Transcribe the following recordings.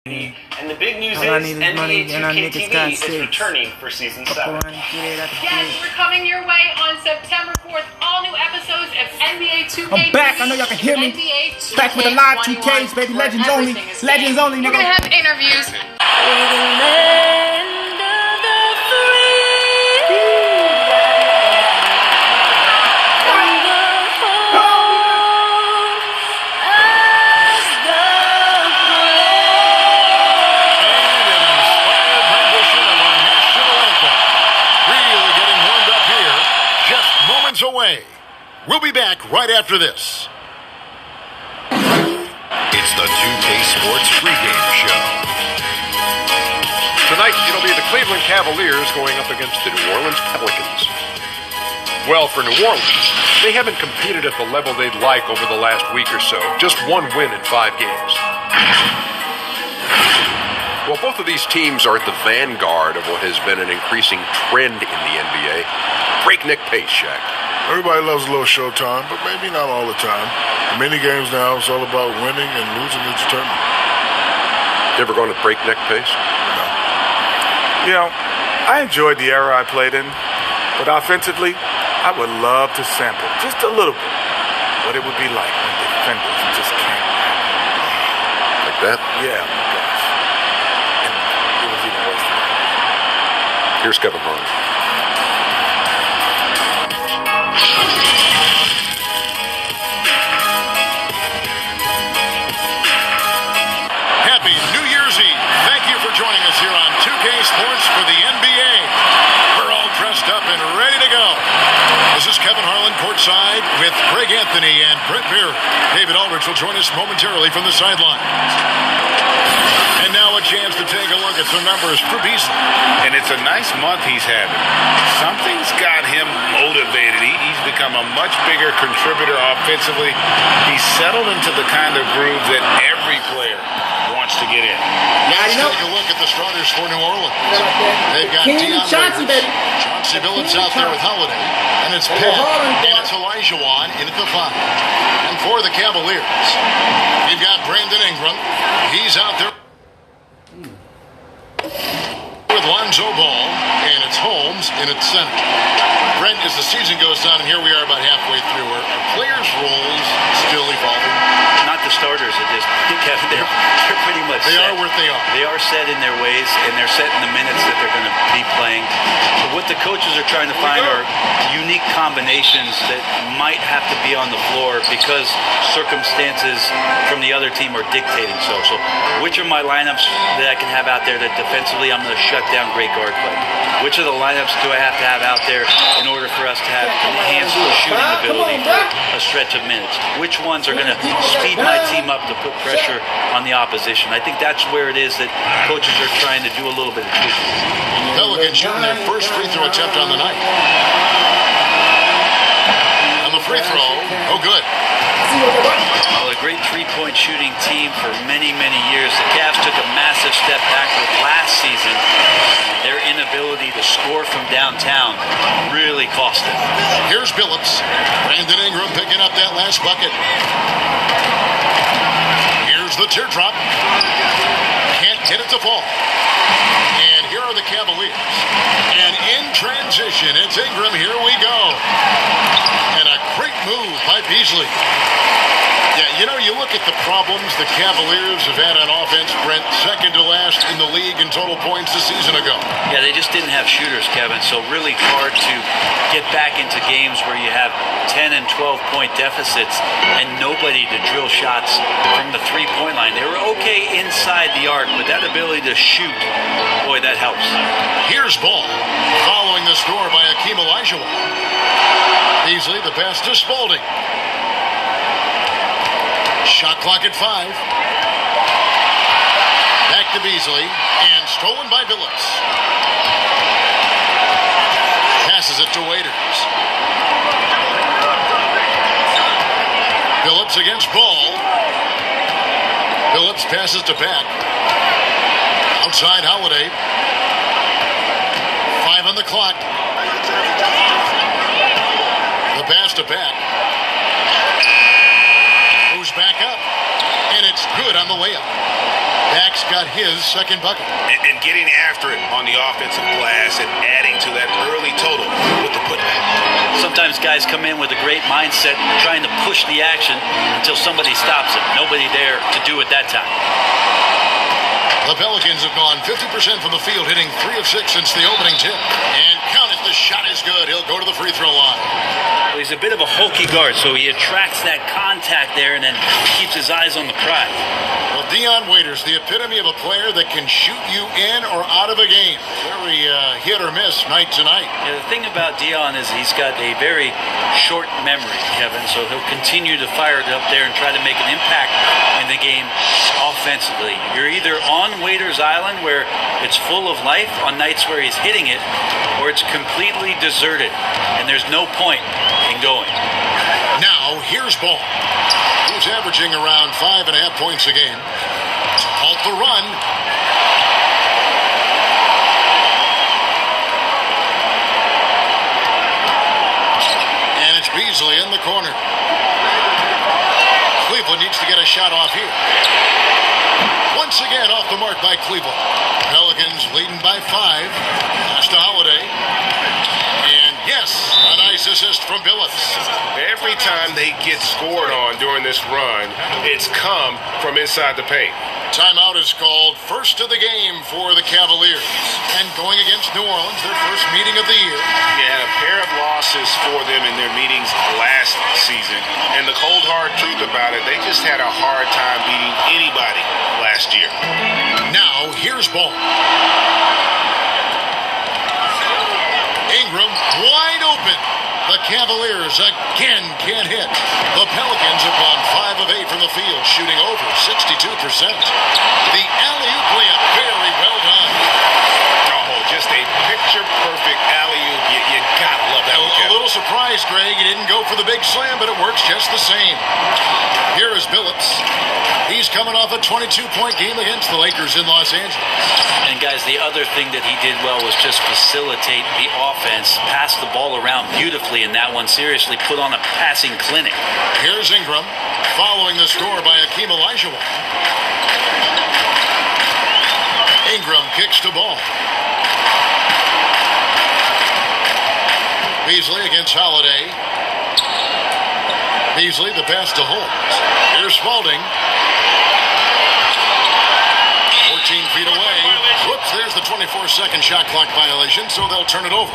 And the big news is NBA 2K TV is returning for Season 7. Yes, we're coming your way on September 4th. All new episodes of NBA 2K. I'm back. I know y'all can hear me. Back with the live 2Ks, baby. Legends only. Legends only, We're nigga. going to have interviews. Away. We'll be back right after this. It's the 2K Sports pregame show. Tonight, it'll be the Cleveland Cavaliers going up against the New Orleans Pelicans. Well, for New Orleans, they haven't competed at the level they'd like over the last week or so. Just one win in 5 games. Well, both of these teams are at the vanguard of what has been an increasing trend in the NBA. Breakneck pace, Shaq. Everybody loves a little showtime, but maybe not all the time. In many games now, it's all about winning and losing is determined. Never going at breakneck pace? No. You know, I enjoyed the era I played in, but offensively, I would love to sample just a little bit what it would be like when defenders just can't. Like that? Yeah, my gosh. And it was even worse than that. Here's Kevin Harlan. Happy New Year's Eve. Thank you for joining us here on 2K Sports for the NBA. We're all dressed up and ready to go. This is Kevin Harlan courtside with Greg Anthony and Brett Beard. David Aldridge will join us momentarily from the sidelines. And now a chance to take a look at some numbers for Beasley. And it's a nice month he's having. Something's got him motivated. He's become a much bigger contributor offensively. He's settled into the kind of groove that every player wants to get in. Let's take a look at the starters for New Orleans. They've got Deion Chauncey, baby. Chauncey Billups out there with Holiday. And it's Pat. And it's Elijah Wan in at the 5. And for the Cavaliers, you've got Brandon Ingram. He's out there with Lonzo Ball, and it's Holmes in its center. Brent, as the season goes on, and here we are about halfway through, are players' roles still evolving? Not the starters at this point, Kevin. They're pretty much They set. are what they are. They are set in their ways, and they're set in the minutes that they're going to be playing. But what the coaches are trying to find are unique combinations that might have to be on the floor because circumstances from the other team are dictating so. So which are my lineups that I can have out there that defensively I'm going to shut down great guard play? Which of the lineups do I have to have out there in order for us to have enhanced shooting ability for a stretch of minutes? Which ones are going to speed my team up to put pressure on the opposition? I think that's where it is that coaches are trying to do a little bit of tweaking. Pelicans shooting their first free throw attempt on the night. On the free throw, oh good. Well, a great three-point shooting team for many, many years. The Cavs took a massive step backward last season. Their inability to score from downtown really cost them. Here's Billups. Brandon Ingram picking up that last bucket. Here's the teardrop. Can't get it to fall. And here are the Cavaliers. And in transition, it's Ingram. Here we go. And a great move by Beasley. Yeah, you know, you look at the problems the Cavaliers have had on offense, Brent, second to last in the league in total points a season ago. Yeah, they just didn't have shooters, Kevin, so really hard to get back into games where you have 10 and 12-point deficits and nobody to drill shots from the three-point line. They were okay inside the arc, but that ability to shoot, boy, that helps. Here's Ball, following the score by Hakeem Olajuwon. Beasley, the pass to Spalding. Shot clock at 5. Back to Beasley, and stolen by Billups. Passes it to Waiters. Billups against Ball. Billups passes to Pat. Outside Holiday. 5 on the clock. The pass to Pat. Moves back up. And it's good on the way up. Dak's got his second bucket. And getting after it on the offensive glass and adding to that early total with the putback. Sometimes guys come in with a great mindset trying to push the action until somebody stops it. Nobody there to do it that time. The Pelicans have gone 50% from the field, hitting 3 of 6 since the opening tip. And count it, the shot is good. He'll go to the free throw line. Well, he's a bit of a hokey guard, so he attracts that contact there and then keeps his eyes on the prize. Well, Dion Waiters, the epitome of a player that can shoot you in or out of a game. Very hit or miss night to night. Yeah, the thing about Dion is he's got a very short memory, Kevin, so he'll continue to fire it up there and try to make an impact in the game offensively. You're either on Waiters Island, where it's full of life on nights where he's hitting it, or it's completely deserted, and there's no point in going. Now, here's Ball, who's averaging around 5.5 points a game. To halt the run. And it's Beasley in the corner. Cleveland needs to get a shot off here. Once again off the mark by Cleveland. Pelicans leading by 5. Pass to Holiday. And yes, a nice assist from Billups. Every time they get scored on during this run, it's come from inside the paint. Timeout is called. First of the game for the Cavaliers. And going against New Orleans, their first meeting of the year. They had a pair of losses for them in their meetings last season. And the cold hard truth about it, they just had a hard time beating anybody last year. Now, here's Ball. Ingram wide open. The Cavaliers again can't hit. The Pelicans have gone 5 of 8 from the field, shooting over 62%. The alley-oop layup, very well done. Oh, just a picture-perfect alley-oop. You gotta love that one, A little surprised, Greg. He didn't go for the big slam, but it works just the same. Here is Billups. He's coming off a 22-point game against the Lakers in Los Angeles. And guys, the other thing that he did well was just facilitate the offense, pass the ball around beautifully in that one. Seriously, put on a passing clinic. Here's Ingram, following the score by Hakeem Olajuwon. Ingram kicks to Ball. Beasley against Holiday. Beasley, the pass to Holmes. Here's Spalding. 14 feet away. Whoops, there's the 24-second shot clock violation, so they'll turn it over.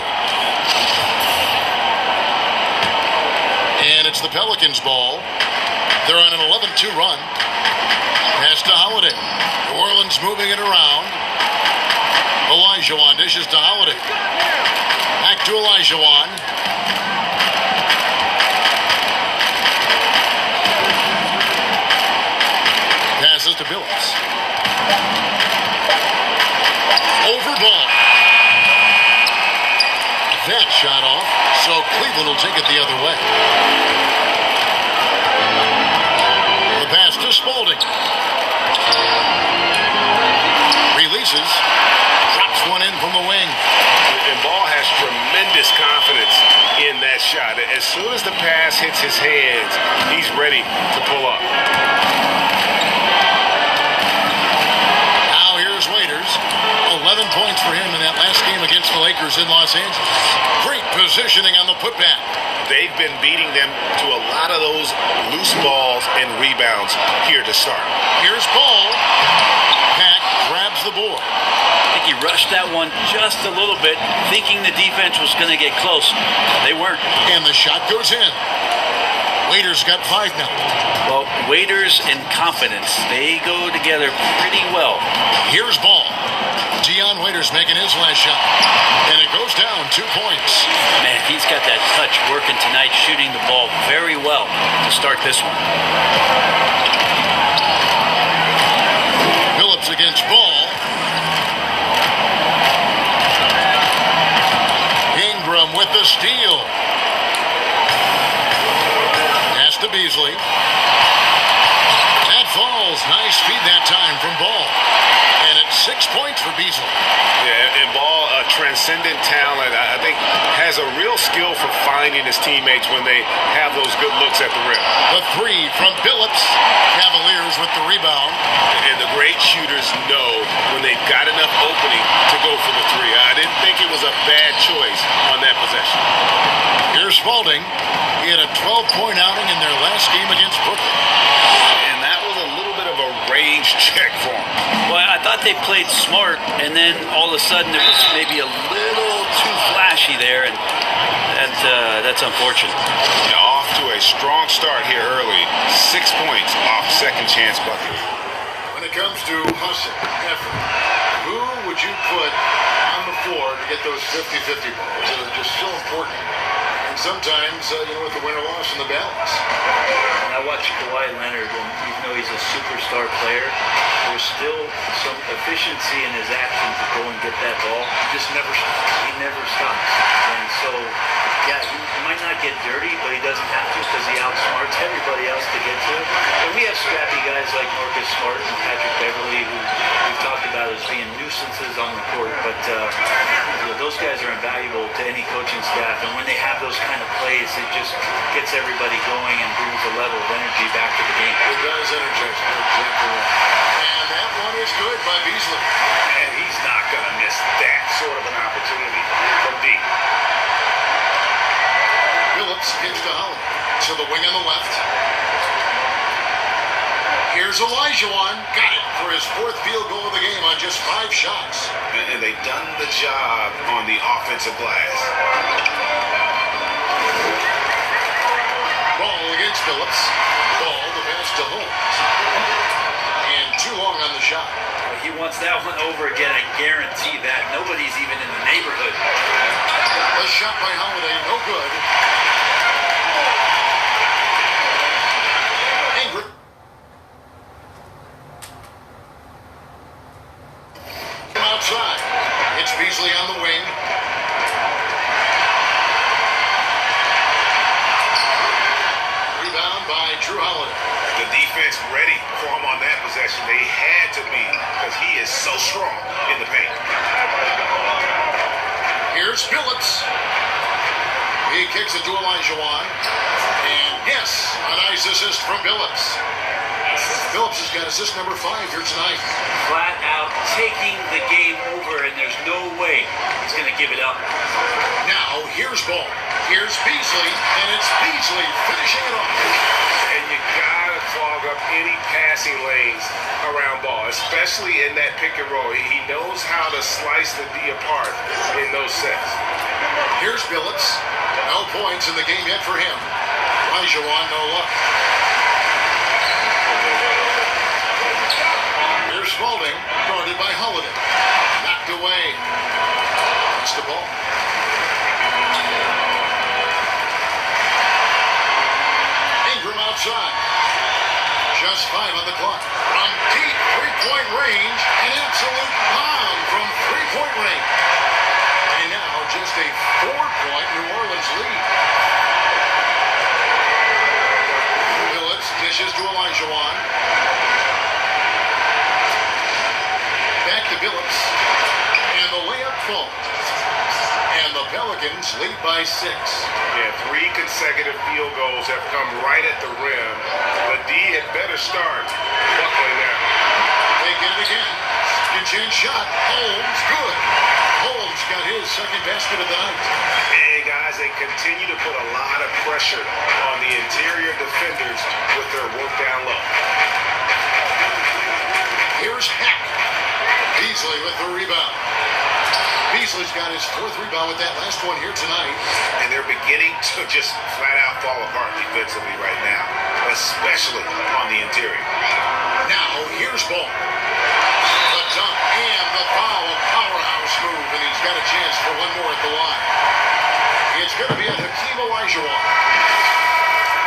And it's the Pelicans' ball. They're on an 11-2 run. Pass to Holiday. New Orleans moving it around. Olajuwon dishes to Holiday. Back to Olajuwon. Passes to Billups. Over Ball. That shot off, so Cleveland will take it the other way. The pass to Spalding. Releases. Drops one in from the wing. And Ball has tremendous confidence in that shot. As soon as the pass hits his hands, he's ready to pull up. Now here's Waiters. 11 points for him in that last game against the Lakers in Los Angeles. Great positioning on the putback. They've been beating them to a lot of those loose balls and rebounds here to start. Here's Ball. Pack grabs the board. I think he rushed that one just a little bit, thinking the defense was going to get close. They weren't. And the shot goes in. Waiters got 5 now. Well, Waiters and confidence, they go together pretty well. Here's Ball. Dion Waiters making his last shot. And it goes down 2 points. Man, he's got that touch working tonight, shooting the ball very well to start this one. Billups against Ball. Ingram with the steal. Pass to Beasley. That falls. Nice feed that time from Ball. And it's 6 points for Beasley. Yeah, and Ball, a transcendent talent. I think has a real skill for finding his teammates when they have those good looks at the rim. The three from Billups. Cavaliers with the rebound. And the great shooters know when they've got enough opening to go for the three. I didn't think it was a bad choice on that possession. Here's Spalding. He had a 12-point outing in their last game against Brooklyn. And that was a little bit of a range check for him. Well, I thought they played smart, and then all of a sudden it was maybe a little too flashy there, and that's unfortunate. Off to a strong start here early. 6 points off second chance bucket. When it comes to hustle, effort, who would you put on the floor to get those 50-50 balls that are just so important? And sometimes, with the win or loss in the balance. I watch Kawhi Leonard, and even though he's a superstar player, there's still some efficiency in his actions to go and get that ball. He never stops. And so, yeah, he might not get dirty, but he doesn't have to because he outsmarts everybody else to get to it. And we have scrappy guys like Marcus Smart and Patrick Beverly who we've talked about as being nuisances on the court, but those guys are invaluable to any coaching staff. And when they have those kind of plays, it just gets everybody going and brings a level of energy back to the game. It does energize. Exactly right. And that one is good by Beasley. And he's not going to miss that sort of an opportunity from deep. Billups kicks to Holiday. To the wing on the left. Here's Olajuwon. Got it for his fourth field goal of the game on just 5 shots. And they've done the job on the offensive glass. Ball against Billups. Ball the pass to Holmes. And too long on the shot. He wants that one over again, I guarantee that. Nobody's even in the neighborhood. A shot by Holiday, no good. Ingram. Outside. It's Beasley on the wing. Rebound by Drew Holiday. The defense ready for him on that possession. They had to be because he is so strong in the paint. Here's Billups. He kicks it to Olajuwon. And yes, a nice assist from Billups. Billups has got assist number 5 here tonight. Flat out taking the game over, and there's no way he's going to give it up. Now, here's Ball. Here's Beasley, and it's Beasley finishing it off. And you got to clog up any passing lanes around Ball, especially in that pick and roll. He knows how to slice the D apart in those sets. Here's Billups. No points in the game yet for him. Olajuwon, no luck. Here's Spalding, guarded by Holiday. Knocked away. That's the ball. Ingram outside. Just 5 on the clock. From deep three-point range, an absolute bomb from three-point range. And now just a 4-point New Orleans lead. Billups dishes to Olajuwon. Back to Billups. And the layup falls. And the Pelicans lead by 6. Yeah, 3 consecutive field goals have come right at the rim. The D had better start buckling now. They get it again. Second chance shot. Holmes, good. Holmes got his second basket of the night. Hey, guys, they continue to put a lot of pressure on the interior defenders with their work down low. Here's Hack. Beasley with the rebound. Beasley's got his 4th rebound with that last one here tonight. And they're beginning to just flat out fall apart defensively right now, especially on the interior. Now, here's Ball. The dunk and the foul, a powerhouse move, and he's got a chance for one more at the line. It's going to be a Hakeem Olajuwon.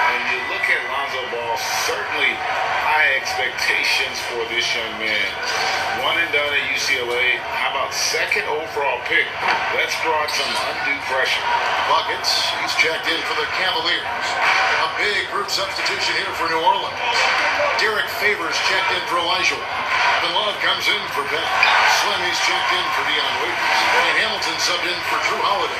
When you look at Lonzo Ball, certainly high expectations for this young man. One and done at UCLA. How about second overall pick. That's brought some undue pressure. Buckets, he's checked in for the Cavaliers. A big group substitution here for New Orleans. Derek Favors checked in for Elijah. Evan Love comes in for Ben. Slimy's checked in for Dion Waiters. And Hamilton subbed in for Drew Holiday.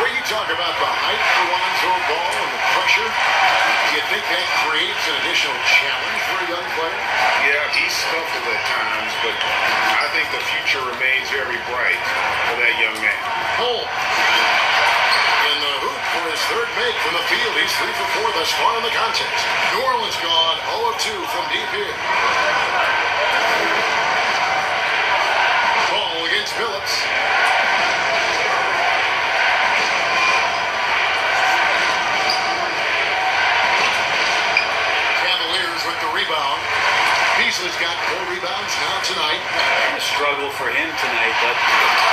Where you talk about the height for Lonzo Ball and the pressure, do you think that creates an additional challenge for a young player? Yeah, he's scuffled at times, but I think the future remains very bright for that young man. Cole in the hoop for his third make from the field. He's 3 for 4 thus far in the contest. New Orleans gone 0 of 2 from deep here. Ball against Phillips. Cavaliers with the rebound. Beasley's got 4 rebounds now tonight. A struggle for him tonight, but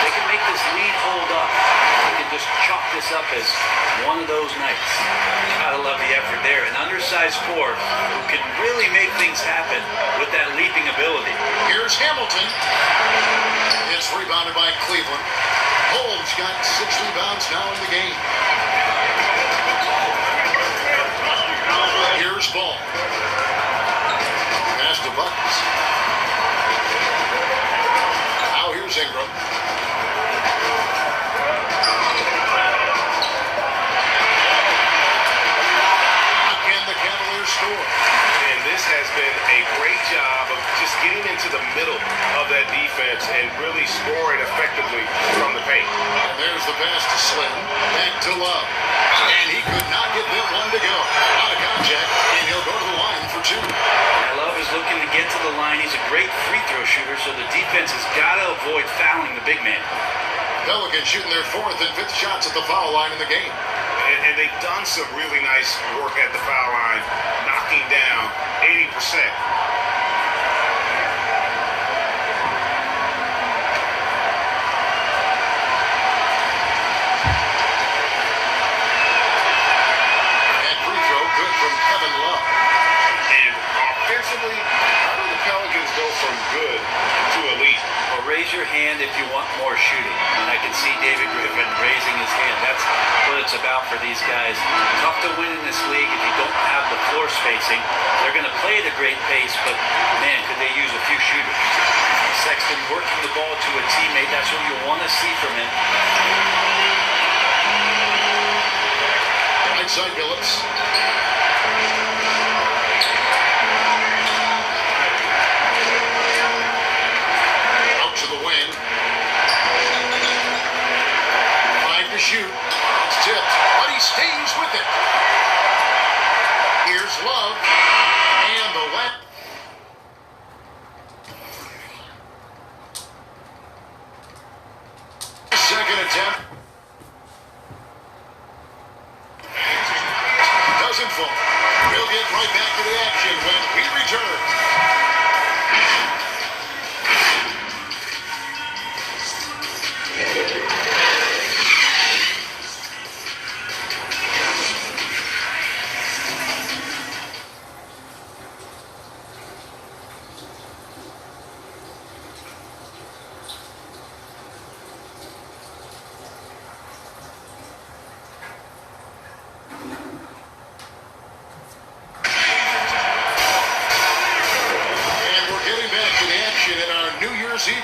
they can make this lead hold up. They can just chalk this up as one of those nights. Gotta love the effort there. An undersized four who can really make things happen with that leaping ability. Here's Hamilton. It's rebounded by Cleveland. Holmes got 6 rebounds now in the game. Here's Ball. Pass to Buckets. Now here's Ingram. Again, the Cavaliers score. And this has been a great job of just getting into the middle of that defense and really scoring effectively from the paint. And there's the pass to Slim. Back to Love. And he could not get them one to go. Out of contact, and he'll go to the line for 2. Love is looking to get to the line. He's a great free throw shooter, so the defense has got to avoid fouling the big man. Pelicans shooting their 4th and 5th shots at the foul line in the game. And they've done some really nice work at the foul line, knocking down 80%. Raise your hand if you want more shooting. And I can see David Griffin raising his hand. That's what it's about for these guys. Tough to win in this league if you don't have the floor spacing. They're going to play at a great pace, but man, could they use a few shooters. Sexton working the ball to a teammate. That's what you want to see from him. Right side, Phillips. To the wing. 5 to shoot. It's tipped, but he stays with it. Here's Love. And the left. Second attempt. Doesn't fall. We'll get right back to the action when we return.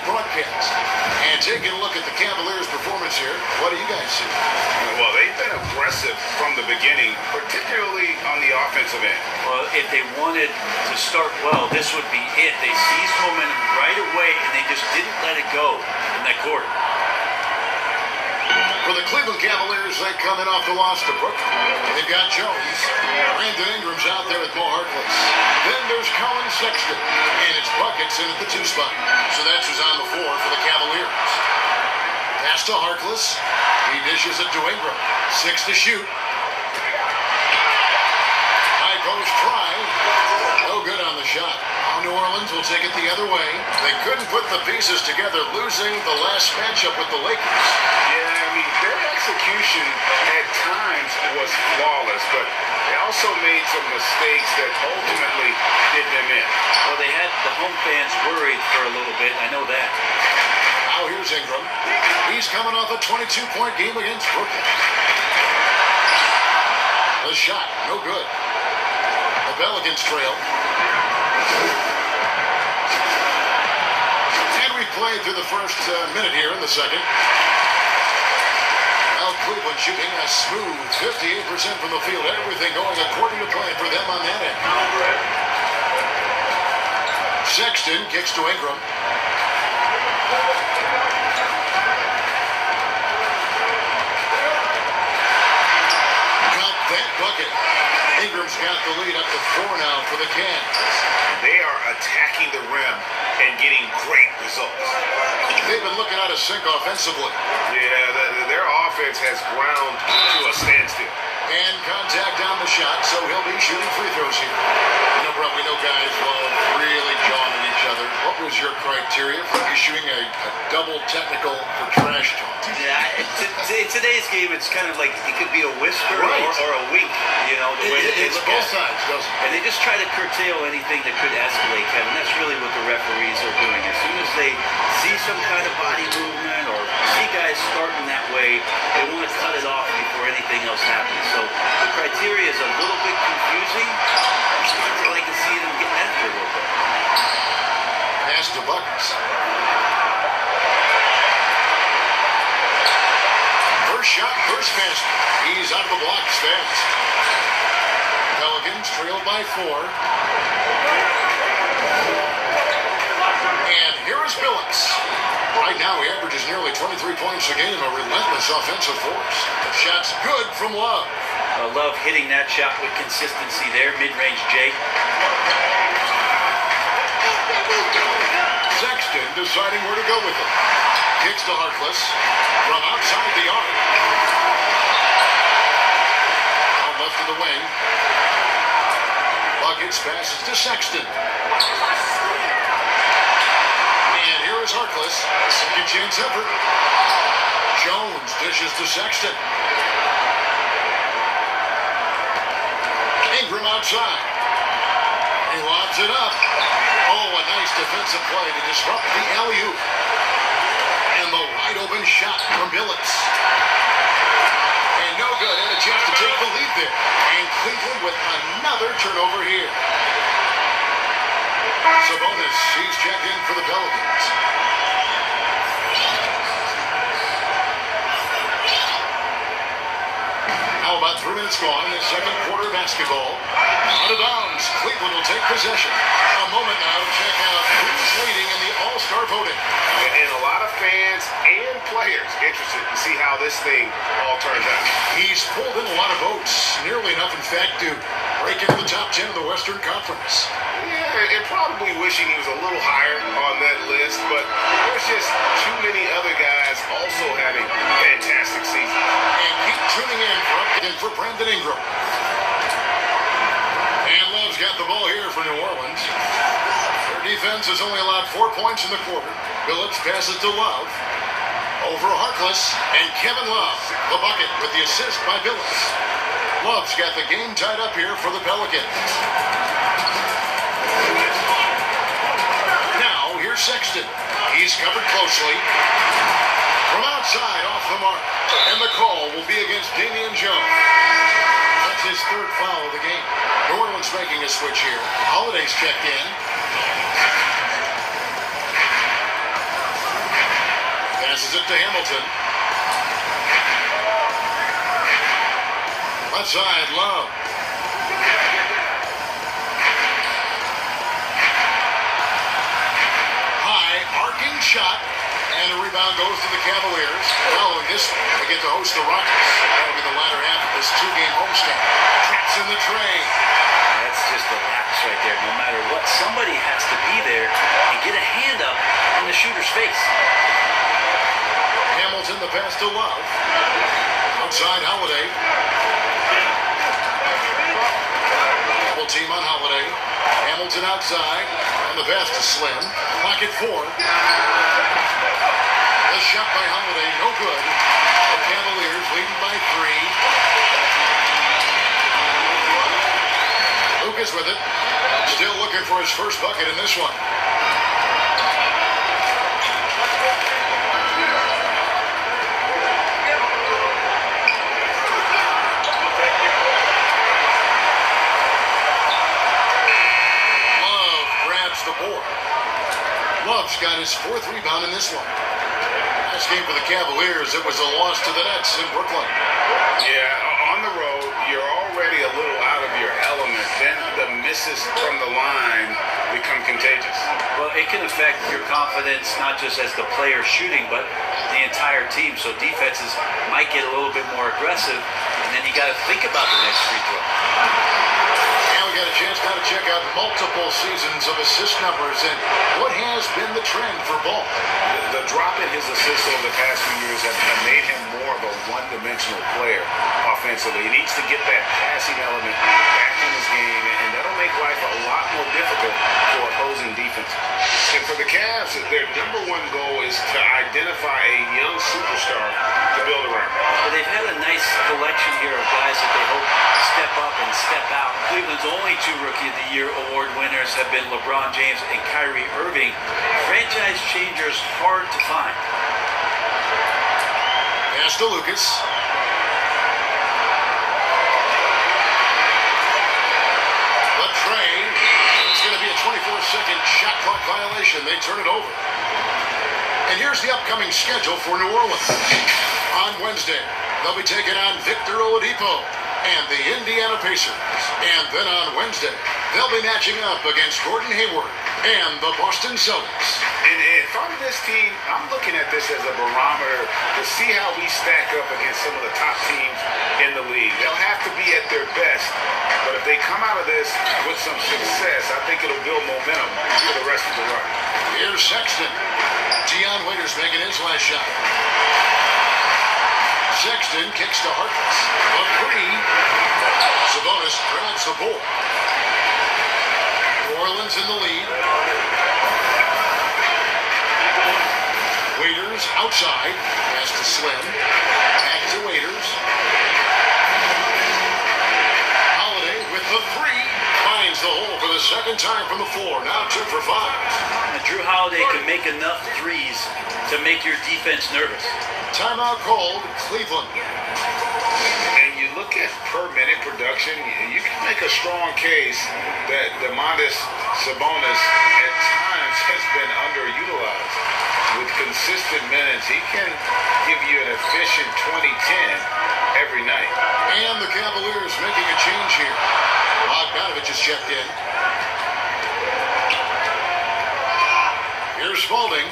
Broadcast. And taking a look at the Cavaliers' performance here, what do you guys see? Well, they've been aggressive from the beginning, particularly on the offensive end. Well, if they wanted to start well, this would be it. They seized momentum right away, and they just didn't let it go in that quarter. For the Cleveland Cavaliers, they come in off the loss to Brooklyn. They've got Jones. Brandon Ingram's out there with Mo Harkless. Then there's Colin Sexton. And it's Buckets in at the 2 spot. So that's who's on the floor for the Cavaliers. Pass to Harkless. He dishes it to Ingram. 6 to shoot. High post try. No good on the shot. New Orleans will take it the other way. They couldn't put the pieces together, losing the last matchup with the Lakers. Yeah, I mean, their execution at times was flawless, but they also made some mistakes that ultimately did them in. Well, they had the home fans worried for a little bit. I know that. Here's Ingram. He's coming off a 22-point game against Brooklyn. The shot, no good. The Pelicans trail. And we played through the first minute here in the second. Now Cleveland shooting a smooth 58% from the field. Everything going according to plan for them on that end. Sexton kicks to Ingram. Got that bucket. Ingram's got the lead up to 4 now for the Cavs. They are attacking the rim and getting great results. They've been looking out of sync offensively. Yeah, their offense has ground to a standstill. And contact on the shot, so he'll be shooting free throws here. You know, bro, we know guys love really jawing at each other. What was your criteria for issuing a double technical for trash talk? Yeah, in today's game, it's kind of like it could be a whisper Right. or a wink, you know, the way that they It's look both at it. sides, doesn't it? And they just try to curtail anything that could escalate, Kevin. That's really what the referees are doing. As soon as they see some kind of body movement or see guys starting that way, they want to cut it off before anything else happens. So the criteria is a little bit confusing until I can see them get after it a little bit. Pass to Buckets. First shot, first pass. He's out of the block stance. Pelicans trailed by 4. And here is Billings. Right now he averages nearly 23 points a game, a relentless offensive force. The shot's good from Love. Love hitting that shot with consistency there, mid-range J. Sexton deciding where to go with it. Kicks to Harkless from outside the arc. Out left of the wing. Buckets passes to Sexton. And here is Harkless. Second chance effort. Jones dishes to Sexton. Ingram outside. He lobs it up. Oh, a nice defensive play to disrupt the alley-oop. And the wide open shot from Billings. And no good. And a chance to take the lead there. And Cleveland with another turnover here. Sabonis, he's checked in for the Pelicans. Now about 3 minutes gone in the second quarter basketball. Out of bounds. Cleveland will take possession. A moment now to check out who's leading in the All-Star voting. And a lot of fans and players interested to see how this thing all turns out. He's pulled in a lot of votes. Nearly enough, in fact, to break into the top 10 of the Western Conference. Yeah, and probably wishing he was a little higher on that list, but there's just too many other guys also having fantastic seasons. And keep tuning in for Brandon Ingram. And Love's got the ball here for New Orleans. Their defense has only allowed 4 points in the quarter. Billups passes to Love. Over Harkless and Kevin Love. The bucket with the assist by Billups. Love's got the game tied up here for the Pelicans. Now, here's Sexton. He's covered closely. From outside, off the mark. And the call will be against Damian Jones. That's his third foul of the game. New Orleans making a switch here. Holiday's checked in. Passes it to Hamilton. Left side, Love. High, arcing shot. And a rebound goes to the Cavaliers. Following this, they get to host the Rockets. That'll be the latter half of this 2-game homestand. Traps in the tray. That's just a lapse right there. No matter what, somebody has to be there and get a hand up in the shooter's face. Hamilton, the pass to Love. Outside, Holiday. Double team on Holiday. Hamilton outside. And the pass to Slim. Pocket 4. The shot by Holiday, no good. The Cavaliers leading by 3. Lucas with it. Still looking for his first bucket in this one. got his 4th rebound in this one. Last game for the Cavaliers, it was a loss to the Nets in Brooklyn. Yeah, on the road, you're already a little out of your element. Then the misses from the line become contagious. Well, it can affect your confidence, not just as the player shooting, but the entire team. So defenses might get a little bit more aggressive, and then you got to think about the next free throw. And we got a chance now to check out multiple seasons of assist numbers and what has been the trend for Ball. The drop in his assists over the past few years have made him more of a one-dimensional player offensively. He needs to get that passing element back in his game, and that'll make life a lot more difficult for opposing defense. And for the Cavs, their number one goal is to identify a young superstar to build around. Well, they've had a nice collection here of guys that they hope step up and step out. Cleveland's only 2 Rookie of the Year award winners have been LeBron James and Kyrie Irving. Franchise changers hard to find. Pass to Lucas. The trade. It's going to be a 24-second shot clock violation. They turn it over. And here's the upcoming schedule for New Orleans. On Wednesday, they'll be taking on Victor Oladipo and the Indiana Pacers. And then on Wednesday, they'll be matching up against Gordon Hayward and the Boston Celtics. And if I'm this team, I'm looking at this as a barometer to see how we stack up against some of the top teams in the league. They'll have to be at their best, but if they come out of this with some success, I think it'll build momentum for the rest of the run. Here's Sexton. Dion Waiters making his last shot. Sexton kicks to Harkless. A three. Sabonis grabs the ball. New Orleans in the lead. Waiters outside. Pass to Slim. Back to Waiters. Holiday with the three. Finds the hole for the second time from the floor. Now 2 for 5. And Drew Holiday can make enough threes to make your defense nervous. Timeout called, Cleveland. And you look at per minute production, you can make a strong case that Domantas Sabonis at times has been underutilized. With consistent minutes, he can give you an efficient 20-10 every night. And the Cavaliers making a change here. Bogdanovich is checked in. Here's Spalding.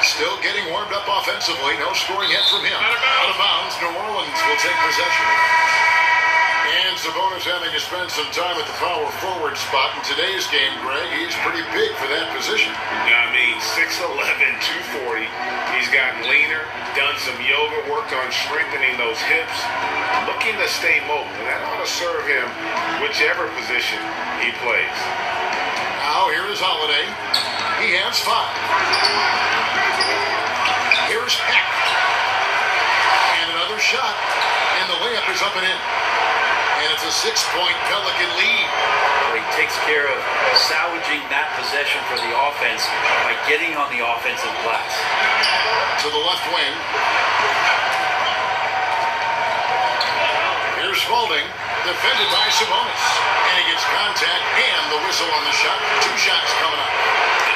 Still getting warmed up offensively. No scoring yet from him. Out of bounds. New Orleans will take possession. And Sabonis having to spend some time at the power forward spot in today's game, Greg. He's pretty big for that position. Yeah, I mean, 6'11", 240. He's gotten leaner, done some yoga, worked on strengthening those hips, looking to stay mobile. And that ought to serve him whichever position he plays. Now, here is Holiday. He has 5. Here's Peck. And another shot. And the layup is up and in. And it's a 6-point Pelican lead. Well, he takes care of salvaging that possession for the offense by getting on the offensive glass. To the left wing. Here's Spalding. Defended by Sabonis. And he gets contact and the whistle on the shot. 2 shots coming up.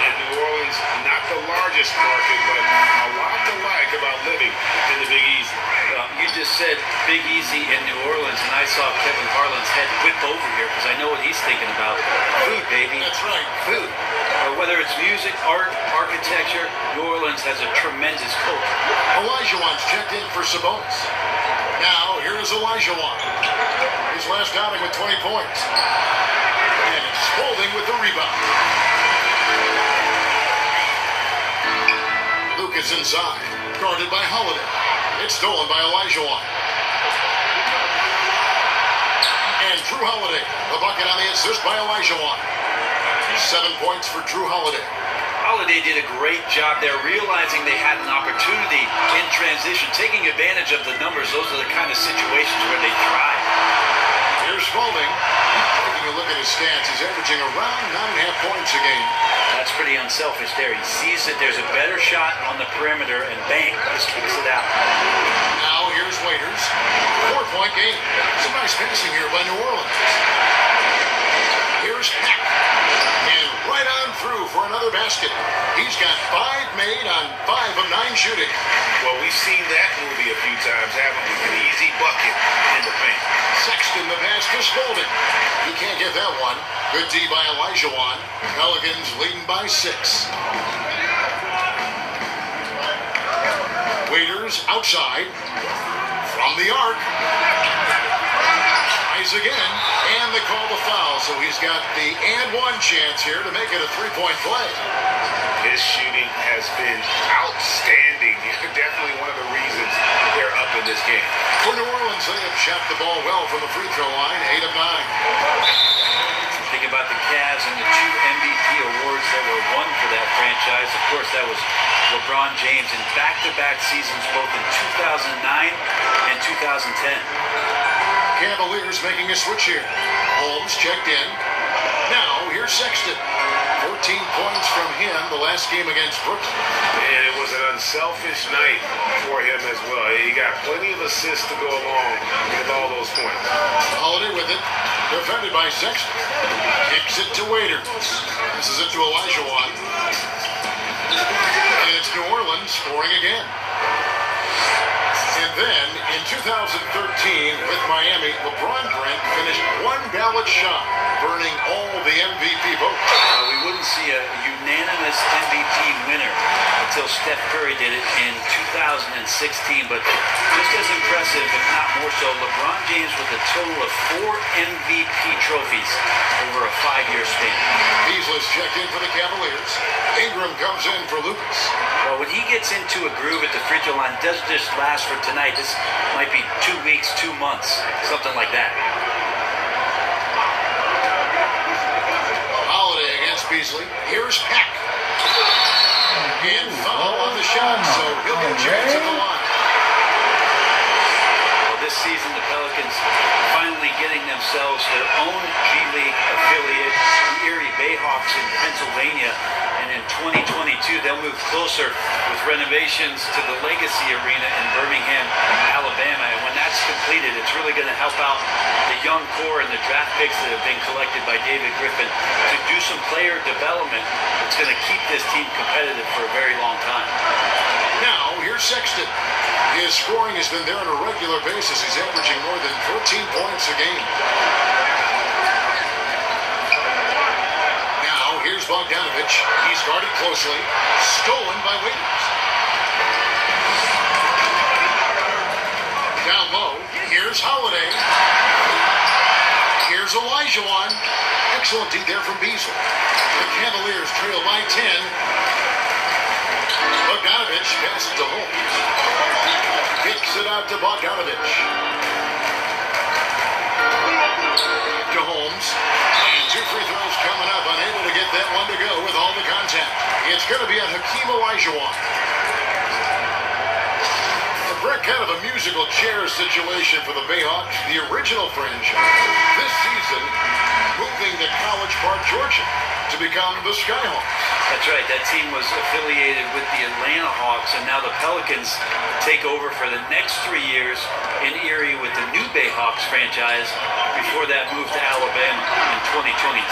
And New Orleans, not the largest market, but a lot to like about living in the Big Easy. You just said Big Easy in New Orleans, and I saw Kevin Harlan's head whip over here because I know what he's thinking about. Food, baby. That's right. Food. Whether it's music, art, architecture, New Orleans has a tremendous culture. Olajuwon's checked in for Sabonis. Now, here is Olajuwon. His last outing with 20 points. And it's Spalding with the rebound. Lucas inside, guarded by Holiday. It's stolen by Olajuwon. And Drew Holiday, the bucket on the assist by Olajuwon. 7 points for Drew Holiday. Holiday did a great job there, realizing they had an opportunity in transition, taking advantage of the numbers. Those are the kind of situations where they thrive. Here's Spalding. Taking a look at his stats, he's averaging around 9.5 points a game. That's pretty unselfish there. He sees that there's a better shot on the perimeter, and bang, just kicks it out. Now here's Waiters. 4-point game. Some nice passing here by New Orleans. Here's Peck. And right on through for another basket. He's got 5 made on 5 of 9 shooting. Well, we've seen that movie a few times, haven't we? An easy bucket in the paint. Sexton, the pass to Spalding. He can't get that one. Good D by Elijah. Pelicans leading by 6. Waiters outside from the arc. Tries again, and they call the foul. So he's got the and one chance here to make it a 3-point play. His shooting has been outstanding. Definitely one of the reasons they're up in this game. For New Orleans, they have shot the ball well from the free throw line, 8 of 9. Think about the Cavs and the 2 MVP awards that were won for that franchise. Of course, that was LeBron James in back-to-back seasons, both in 2009 and 2010. Cavaliers making a switch here. Holmes checked in. Now, here's Sexton. 14 points from him the last game against Brooklyn. And it was an unselfish night for him as well. He got plenty of assists to go along with all those points. Holiday with it. Defended by Sexton. Kicks it to Waiters. Passes it to Elijah. And it's New Orleans scoring again. And then, in 2013, with Miami, LeBron Grant finished 1 ballot shy, burning all the MVP votes. We wouldn't see a unanimous MVP winner until Steph Curry did it in 2016, but just as impressive, if not more so, LeBron James with a total of 4 MVP trophies over a 5-year span. Beasley's checked in for the Cavaliers. Ingram comes in for Lucas. Well, when he gets into a groove at the free throw line, doesn't just last for tonight. This might be 2 weeks, 2 months, something like that. Holiday against Beasley. Here's Peck. And foul on the shot, so he'll get a chance at the line. Well, this season, the Pelicans finally getting themselves their own G League affiliate, the Erie Bayhawks in Pennsylvania. And in 2022, they'll move closer with renovations to the Legacy Arena in Birmingham, Alabama. And when that's completed, it's really going to help out the young core and the draft picks that have been collected by David Griffin to do some player development. It's going to keep this team competitive for a very long time. Now, here's Sexton. His scoring has been there on a regular basis. He's averaging more than 14 points a game. Now, here's Bogdanovich. He's guarded closely. Stolen by Waiters. Down low. Here's Holiday. Here's Elijah. Excellent D there from Beasley. The Cavaliers trail by 10. Bogdanovich passes to Holmes. Kicks it out to Bogdanovich. To Holmes. And 2 free throws coming up. Unable to get that one to go with all the contact. It's going to be a Hakeem Olajuwon. Brett, kind of a musical chair situation for the Bayhawks, the original franchise. This season, moving to College Park, Georgia, to become the Skyhawks. That's right. That team was affiliated with the Atlanta Hawks, and now the Pelicans take over for the next 3 years in Erie with the new Bayhawks franchise. Before that, moved to Alabama in 2022.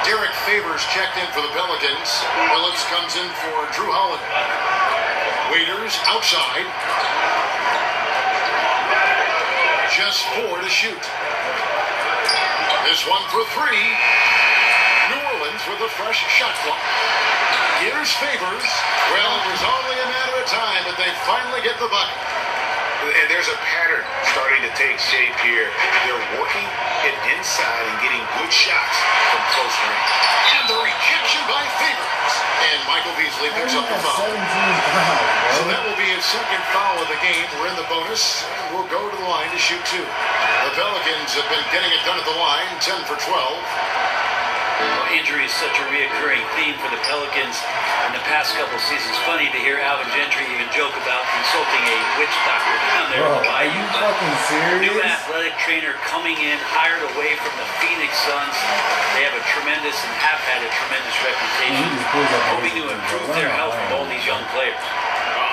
Derek Favors checked in for the Pelicans. Phillips comes in for Drew Holiday. Waiters outside. Just 4 to shoot. This one for 3. New Orleans with a fresh shot clock. Here's Favors. Well, it was only a matter of time, but they finally get the bucket. And there's a pattern starting to take shape here. They're working it inside and getting good shots from close range. And the rejection by Favors. And Michael Beasley picks up the foul. So that will be his second foul of the game. We're in the bonus, and we'll go to the line to shoot 2. The Pelicans have been getting it done at the line, 10 for 12. Well, injury is such a reoccurring theme for the Pelicans in the past couple seasons. Funny to hear Alvin Gentry even joke about consulting a witch doctor down there. Bro, are you fucking serious? New athletic trainer coming in, hired away from the Phoenix Suns. They have a tremendous and have had a tremendous reputation, hoping to improve their health of all these young players.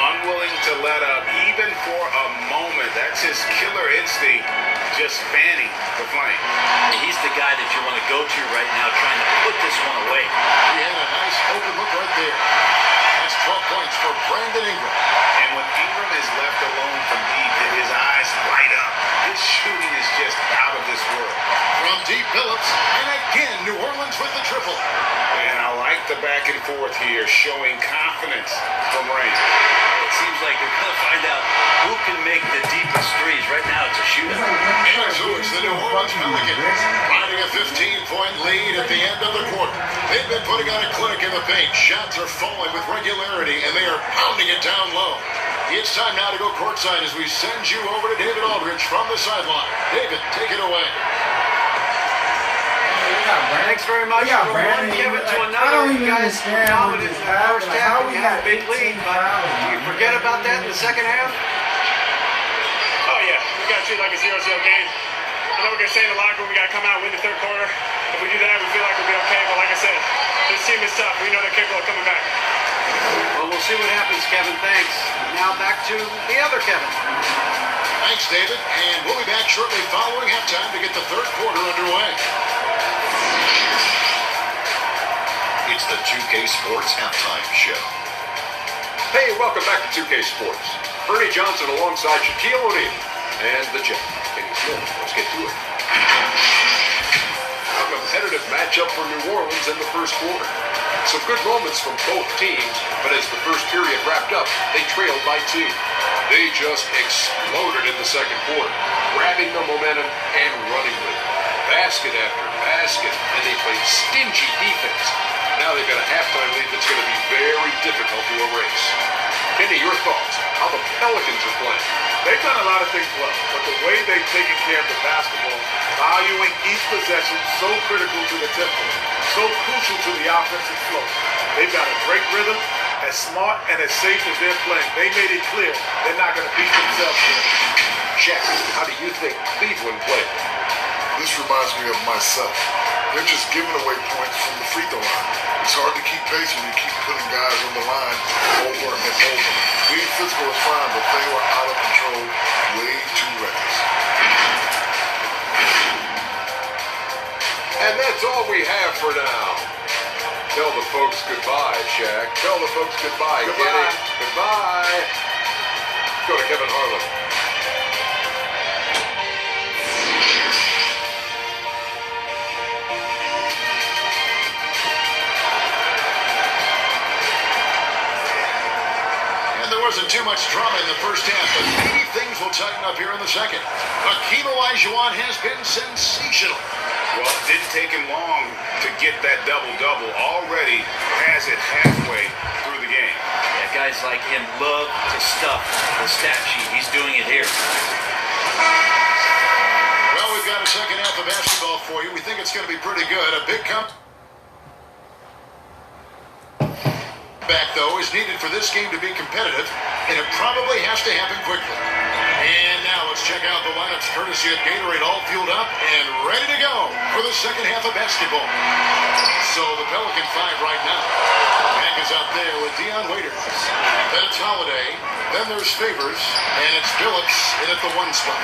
On willing to let up, even for a moment. That's his killer instinct, just fanning the flame. He's the guy that you want to go to right now, trying to put this one away. He had a nice open look right there. That's 12 points for Brandon Ingram. And when Ingram is left alone from deep, his eyes light up. His shooting is just out of this world. From deep, Phillips, and again, New Orleans with the triple. And I like the back and forth here, showing confidence from Rain. It seems like they're going to find out who can make the deepest threes. Right now, it's a shootout. And so it's the New Orleans Pelicans riding a 15-point lead at the end of the quarter. They've been putting on a clinic in the paint. Shots are falling with regularity, and they are pounding it down low. It's time now to go courtside as we send you over to David Aldridge from the sideline. David, take it away. Thanks very much. From one Kevin to another, you guys dominated in the first half. You had a big lead, but you forget about that in the second half? Oh, yeah. We got to treat it like a 0-0 game. I know we're going to stay in the locker room. We got to come out and win the third quarter. If we do that, we feel like we'll be okay. But like I said, this team is tough. We know they're capable of coming back. Well, we'll see what happens, Kevin. Thanks. Now back to the other Kevin. Thanks, David. And we'll be back shortly following halftime to get the third quarter underway. It's the 2K Sports Halftime Show. Hey, welcome back to 2K Sports. Bernie Johnson alongside Shaquille O'Neal and the Jet. Let's get to it. A competitive matchup for New Orleans in the first quarter. Some good moments from both teams, but as the first period wrapped up, they trailed by 2. They just exploded in the second quarter, grabbing the momentum and running with it. Basket after basket, and they played stingy defense. Now they've got a halftime lead that's going to be very difficult to erase. Kenny, your thoughts? How the Pelicans are playing? They've done a lot of things well, but the way they've taken care of the basketball, valuing each possession, so critical to the tempo, so crucial to the offensive flow. They've got a great rhythm, as smart and as safe as they're playing. They made it clear they're not going to beat themselves here. Shaq, how do you think Cleveland played? This reminds me of myself. They're just giving away points from the free throw line. It's hard to keep pace when you keep putting guys on the line over and over. Being physical is fine, but they were out of control, way too reckless. And that's all we have for now. Tell the folks goodbye, Shaq. Tell the folks goodbye, Kenny. Goodbye. Go to Kevin Harlan. Wasn't too much drama in the first half, but maybe things will tighten up here in the second. Hakeem Olajuwon has been sensational. Well, it didn't take him long to get that double-double. Already has it halfway through the game. Yeah, guys like him love to stuff the stat sheet. He's doing it here. Well, we've got a second half of basketball for you. We think it's going to be pretty good. A big comeback, though, is needed for this game to be competitive, and it probably has to happen quickly. And now let's check out the lineups courtesy of Gatorade, all fueled up and ready to go for the second half of basketball. So the Pelican 5 right now. Mack is out there with Dion Waiters. Then it's Holiday. Then there's Favors. And it's Phillips in at the 1 spot.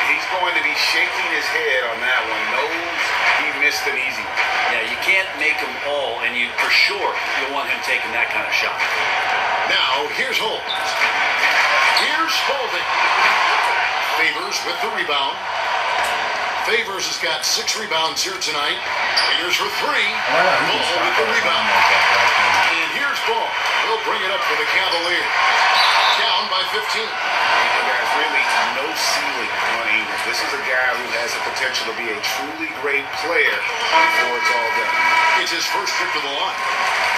He's going to be shaking his head on that one. Knows he missed an easy one. Yeah, you can't make them all, and you for sure you'll want him taking that kind of shot. Now, here's Holmes. Here's Spalding. Favors with the rebound. Favors has got 6 rebounds here tonight. Here's for 3. Ball with the rebound. And here's Ball. He'll bring it up for the Cavaliers. Down by 15. There's really no ceiling on Ingram. This is a guy who has the potential to be a truly great player before it's all done. It's his first trip to the line.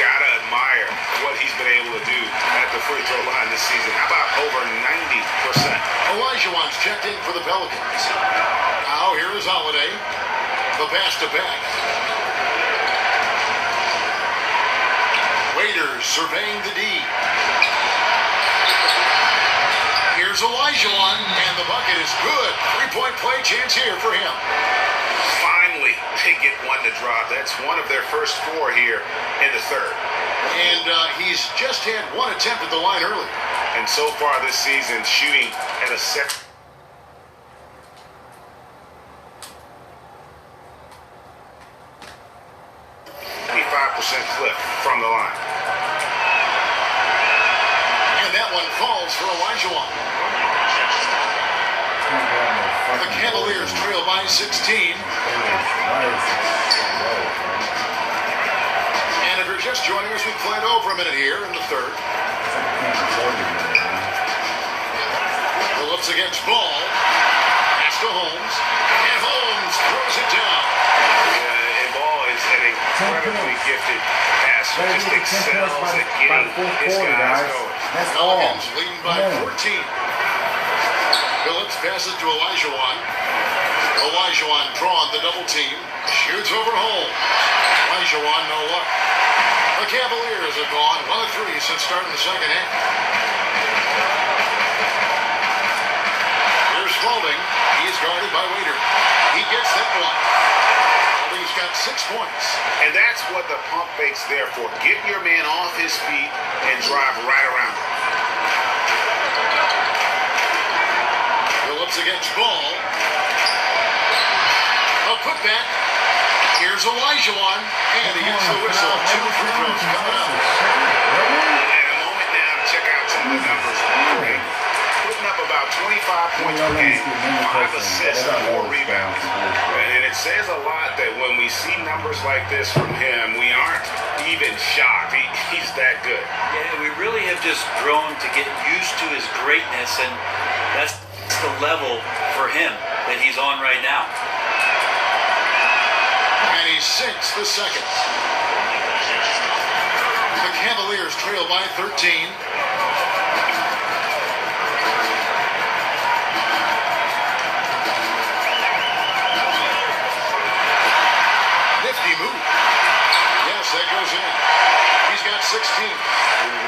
Gotta admire what he's been able to do at the free throw line this season. How about over 90%? Olajuwon's checked in for the Pelicans. Now here is Holiday. The pass to back. Waiters surveying the D. Here's Olajuwon, and the bucket is good. 3-point play chance here for him. Finally, they get one to drop. That's one of their first 4 here in the third. And he's just had 1 attempt at the line early. And so far this season, shooting at a 75% clip from the line. And that one falls for Olajuwon. The Cavaliers trail by 16. And if you're just joining us, we played over a minute here in the third. Phillips against Ball. Pass to Holmes. And Holmes throws it down. And Ball is an incredibly gifted passer. Just excels at getting his guys going. Pelicans leading by 14. Phillips passes to Olajuwon. Olajuwon drawn the double team. Shoots over Holmes. Olajuwon no luck. The Cavaliers have gone 1 of 3 since starting the second half. Here's Spalding. He's guarded by Waiter. He gets that one. Spalding's got 6 points. And that's what the pump fake's there for. Get your man off his feet and drive right around him. Phillips against Ball. A putback. Here's Olajuwon. And he gets the whistle. 2 free throws coming up. And a moment now to check out some of the numbers. Putting up about 25 points per game, 5 assists, and 4 rebounds. And it says a lot that when we see numbers like this from him, we aren't even shocked. He's that good. Yeah, we really have just grown to get used to his greatness, and that's the level for him that he's on right now. And he sinks the second. The Cavaliers trail by 13. Nifty move. Yes, that goes in. He's got 16.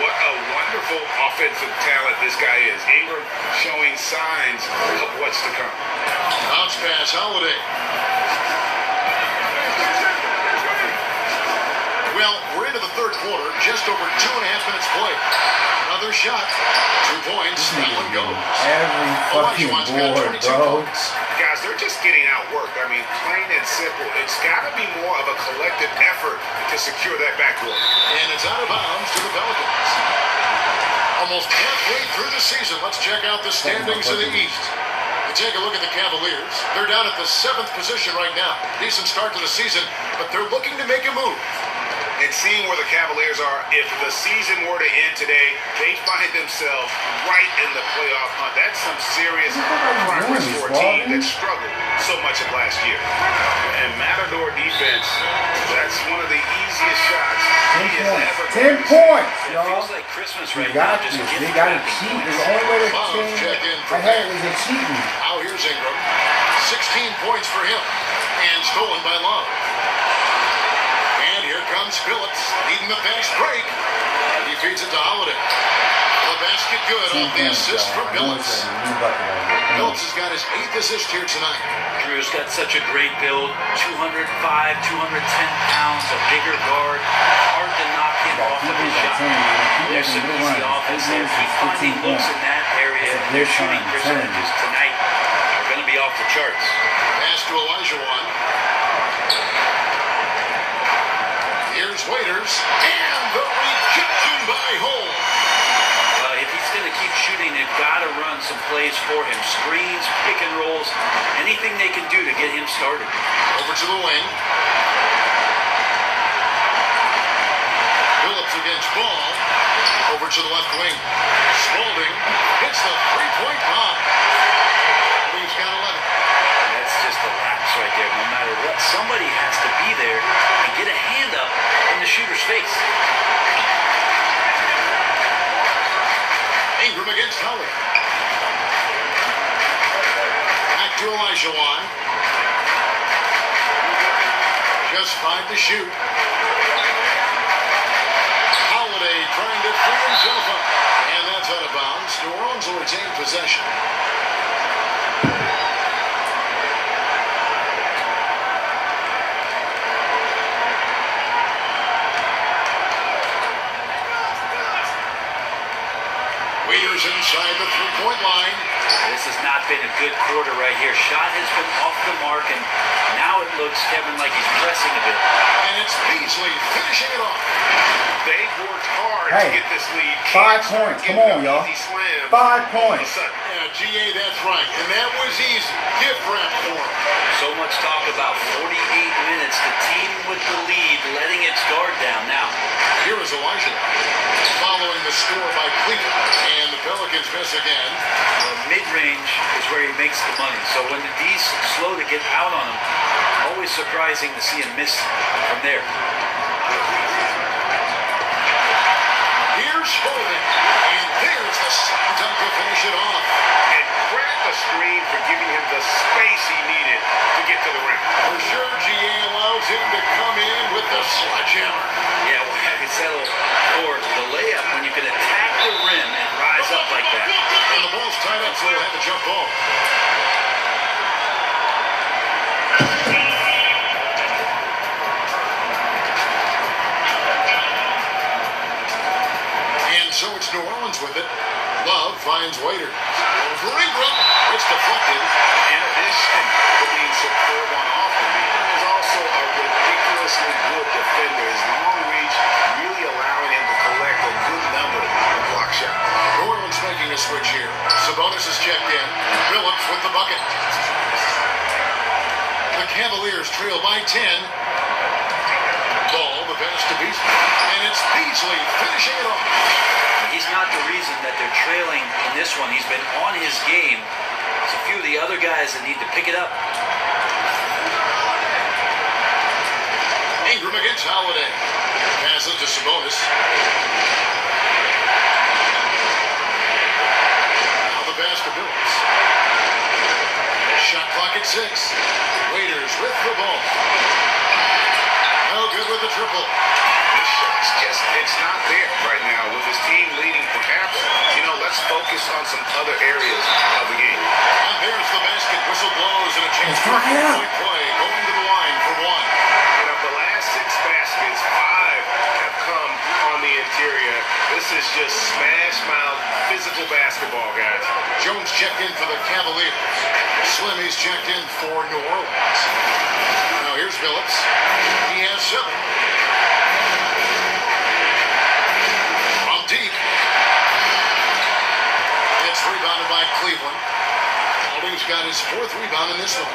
What a wonderful offensive talent this guy is. Ingram showing signs of what's to come. Bounce pass, Holiday. Well, we're into the third quarter, just over 2.5 minutes played. Another shot, 2 points, that one goes. Every fucking board, bro. Guys, they're just getting outworked. I mean, plain and simple. It's got to be more of a collective effort to secure that backcourt. And it's out of bounds to the Pelicans. Almost halfway through the season, let's check out the standings in the East. You take a look at the Cavaliers. They're down at the 7th position right now. Decent start to the season, but they're looking to make a move. And seeing where the Cavaliers are, if the season were to end today, they find themselves right in the playoff hunt. That's some serious progress for a team that struggled so much of last year. And Matador defense, that's one of the easiest shots he has ever 10 points, It y'all. feels like Christmas right You now. got Just this. get They got to cracking cheat. points. The only way to Bombs change check in for ahead is a cheating. Now here's Ingram. 16 points for him. And stolen by Love. And here comes Phillips, needing the fast break. He feeds it to Holiday. The basket good off the assist from Phillips. Phillips has got his 8th assist here tonight. Drew's got such a great build, 205, 210 pounds, a bigger guard, hard to knock him off of his shot. There's some easy offense there. Keep finding looks in that area. Their shooting percentages tonight are going to be off the charts. Pass to Olajuwon. Here's Waiters, and the rejection by Holmes. If he's going to keep shooting, they've got to run some plays for him. Screens, pick and rolls, anything they can do to get him started. Over to the wing. Phillips against Ball. Over to the left wing. Spalding hits the three-point bomb. He's got 11. That's just a lapse right there. No matter what, somebody has to be there and get a hand up in the shooter's face. Ingram against Howard. Back to Olajuwon. Just 5 to shoot. Holiday trying to free himself up. And that's out of bounds. New Orleans will retain possession. Waiters inside the three-point line. This has not been a good quarter right here. Shot has been off the mark, and now it looks, Kevin, like he's pressing a bit. And it's Beasley finishing it off. They've worked hard to get this lead. 5 points. Come on, y'all. 5 points. Yeah, GA, that's right. And that was easy. Gift wrap for him. So much talk about 48 minutes. The team with the lead, letting its guard down. Now, here is Elijah following the score by Cleveland, and the Pelicans miss again. Mid-range is where he makes the money. So when the D's slow to get out on him, always surprising to see him miss from there. Here's Spalding, and there's the second time to finish it off. And grab the screen for giving him the space he needed to get to the rim. For sure, GA allows him to come in with the sledgehammer. Yeah, well, having settled for the layup when you can attack the rim and rise up like that. And the ball's tied up, so we'll have a jump ball. And so it's New Orleans with it. Love finds Waiter. Over Ingram. It's deflected. In addition to being superb on offense, Ingram is also a ridiculously good defender. His long reach really allowing him to collect a good number of block shots. New Orleans making a switch here. Sabonis is checked in. Phillips with the bucket. The Cavaliers trail by 10. Ball, the pass to Beasley. And it's Beasley finishing it off. He's not the reason that they're trailing in this one. He's been on his game. There's a few of the other guys that need to pick it up. Ingram against Holiday. Passes to Sabonis. Now the pass to Billups. Shot clock at 6. Waiters with the ball. No good with the triple. The shot's just, it's not there right now with his team leading. Perhaps, let's focus on some other areas of the game. And there's the basket. Whistle blows and a chance for a three-point play. Going to the line for one. And of the last 6 baskets, 5 have come on the interior. This is just smash-mouth physical basketball, guys. Jones checked in for the Cavaliers. Slimmy's checked in for New Orleans. Now here's Phillips. He has 7. From deep. It's rebounded by Cleveland. Spalding's got his 4th rebound in this one.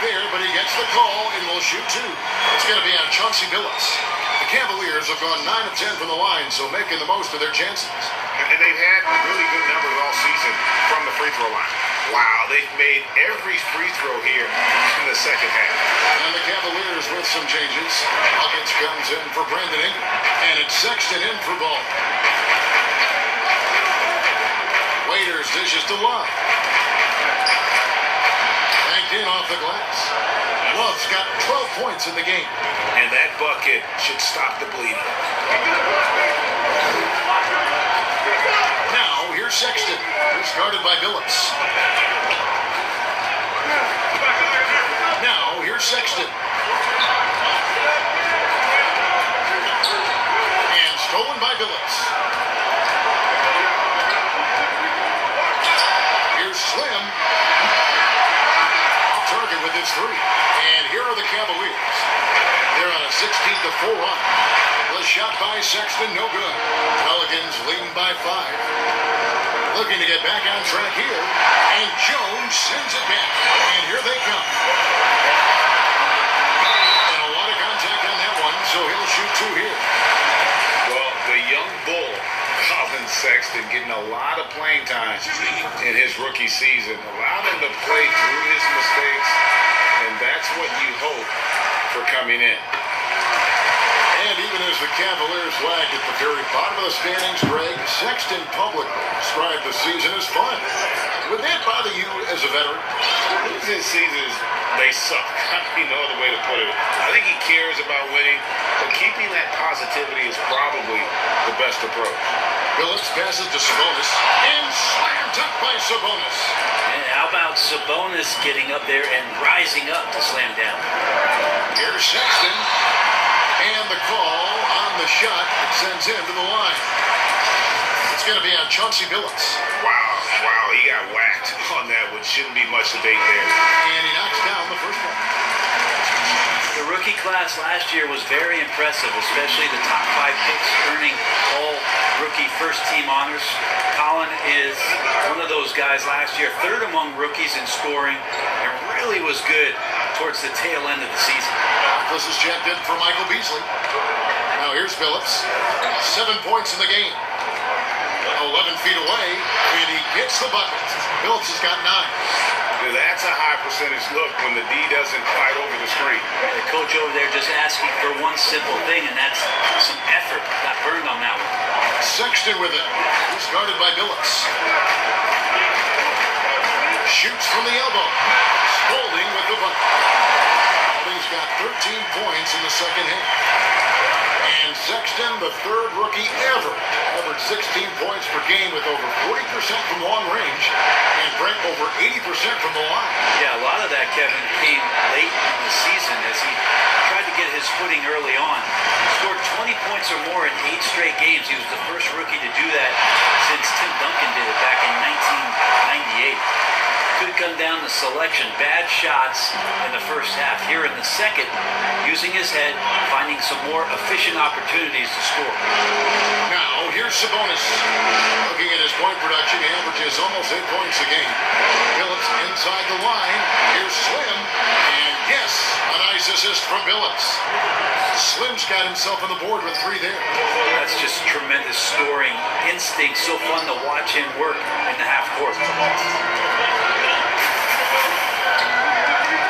There, but he gets the call and will shoot 2. It's going to be on Chauncey Billups. The Cavaliers have gone 9 of 10 from the line, so making the most of their chances. And they've had really good numbers all season from the free throw line. Wow, they've made every free throw here in the second half. And the Cavaliers with some changes. Huggins comes in for Brandon Ingram, and it's Sexton in for Ball. Waiters dishes to Love. In off the glass. Love's got 12 points in the game. And that bucket should stop the bleeding. Now, here's Sexton, who's guarded by Billups. Now, here's Sexton. And stolen by Billups. Here's Slim. Target with his 3. And here are the Cavaliers. They're on a 16-4 run. The shot by Sexton, no good. Pelicans leading by 5. Looking to get back on track here. And Jones sends it back. And here they come. And a lot of contact on that one, so he'll shoot 2 here. Well, the young bull, Colin Sexton, getting a lot of playing time in his rookie season. Allowed him to play through his mistakes, and that's what you hope for coming in. And even as the Cavaliers lag at the very bottom of the standings, Greg, Sexton publicly described the season as fun. Would that bother you as a veteran? Losing seasons, they suck. I mean, no other way to put it. I think he cares about winning, but keeping that positivity is probably the best approach. Billups passes to Sabonis, and slam dunk by Sabonis. And how about Sabonis getting up there and rising up to slam down? Here's Sexton, and the call on the shot that sends him to the line. It's going to be on Chauncey Billups. Wow, he got whacked on that, which shouldn't be much debate there. And he knocks down the first one. The rookie class last year was very impressive, especially the top 5 picks earning all rookie first-team honors. Colin is one of those guys last year, 3rd among rookies in scoring, and really was good towards the tail end of the season. This is checked in for Michael Beasley. Now here's Billups. 7 points in the game. 11 feet away, and he gets the bucket. Billups has got 9. That's a high percentage look when the D doesn't fight over the screen. The coach over there just asking for one simple thing, and that's some effort. Got burned on that one. Sexton with it. He's guarded by Billups. Shoots from the elbow. Spalding with the bucket. Spalding's got 13 points in the second half. And Sexton, the 3rd rookie ever, averaged 16 points per game with over 40% from long range, and Brent over 80% from the line. Yeah, a lot of that, Kevin, came late in the season as he tried to get his footing early on. Scored 20 points or more in 8 straight games. He was the first rookie to do that since Tim Duncan did it back in 1998. Could come down to selection. Bad shots in the first half. Here in the second, using his head, finding some more efficient opportunities to score. Now, here's Sabonis. Looking at his point production, he averages almost 8 points a game. Billups inside the line. Here's Slim. And yes, a nice assist from Billups. Slim's got himself on the board with 3 there. That's just tremendous scoring instinct. So fun to watch him work in the half court.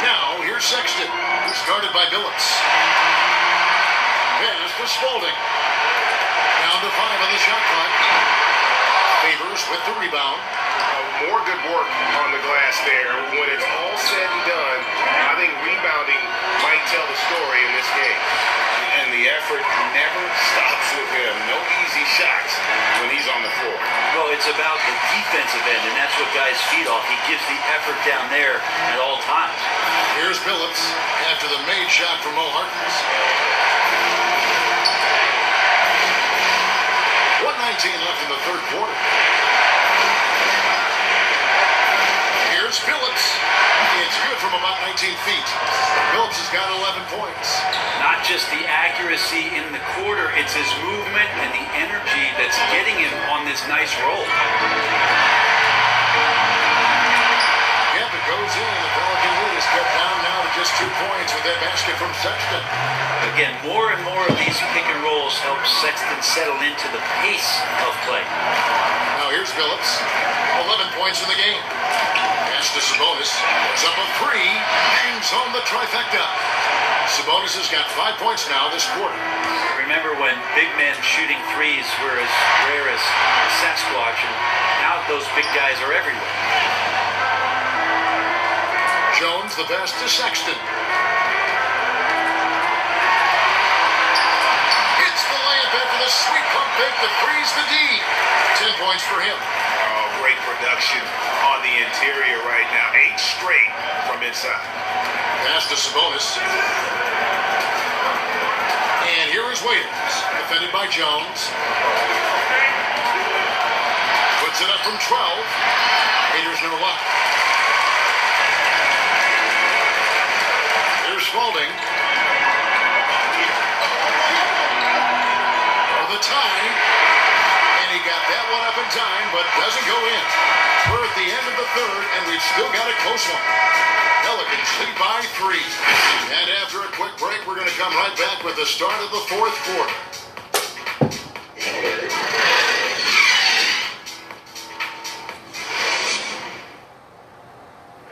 Now, here's Sexton, who's guarded by Billups. Pass to Spalding. Down to 5 on the shot clock. Favors with the rebound. More good work on the glass there. When it's all said and done, I think rebounding might tell the story in this game. And the effort never stops with him. No easy shots when he's on the floor. Well, it's about the defensive end, and that's what guys feed off. He gives the effort down there at all times. Here's Billups after the made shot from Mo Harkness. 1:19 left in the 3rd quarter. Here's Billups. It's good from about 19 feet. Billups has got 11 points. Not just the accuracy in the quarter, it's his movement and the energy that's getting him on this nice roll. Yep, it goes in. The Pelican lead is cut down now to just 2 points with that basket from Sexton. Again, more and more of these pick and rolls help Sexton settle into the pace of play. Now here's Billups. 11 points in the game. Pass to Sabonis. It's up a 3. Hangs home the trifecta. Sabonis has got 5 points now this quarter. Remember when big men shooting threes were as rare as Sasquatch, and now those big guys are everywhere. Jones the best to Sexton. Hits the layup after the sweet pump fake that frees the D. 10 points for him. Oh, great production on the interior right now. 8 straight from inside. Pass to Sabonis. And here is Williams, defended by Jones. Puts it up from 12. Haters no luck. Here's Spalding. For the tie. And he got that one up in time, but doesn't go in. We're at the end of the 3rd, and we've still got a close one. Pelicans lead by 3. And after a quick break, we're going to come right back with the start of the 4th quarter.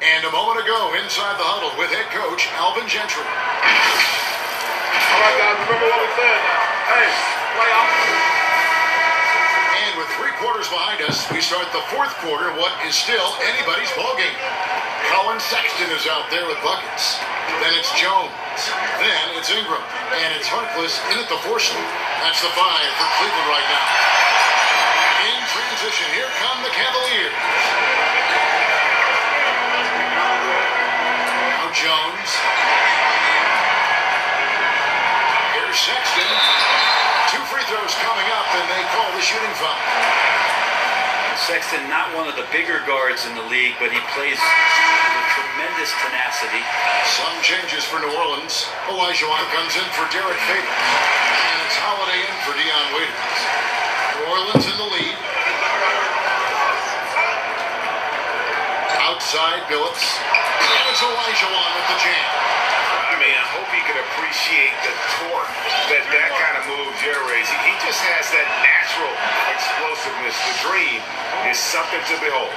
And a moment ago, inside the huddle with head coach Alvin Gentry. All right, guys, remember what we said. Hey, playoff. And with 3 quarters behind us, we start the 4th quarter, what is still anybody's ballgame. Colin Sexton is out there with buckets. Then it's Jones. Then it's Ingram. And it's Harkless in at the 4 slot. That's the 5 for Cleveland right now. Sexton, not one of the bigger guards in the league, but he plays with tremendous tenacity. Some changes for New Orleans. Olajuwon comes in for Derek Favors. And it's Holiday in for Dion Waiters. New Orleans in the lead. Outside Billups. And it's Olajuwon with the jam. I mean, I hope he can appreciate the torque that kind of move generates. He just has that natural explosiveness. The dream is something to behold.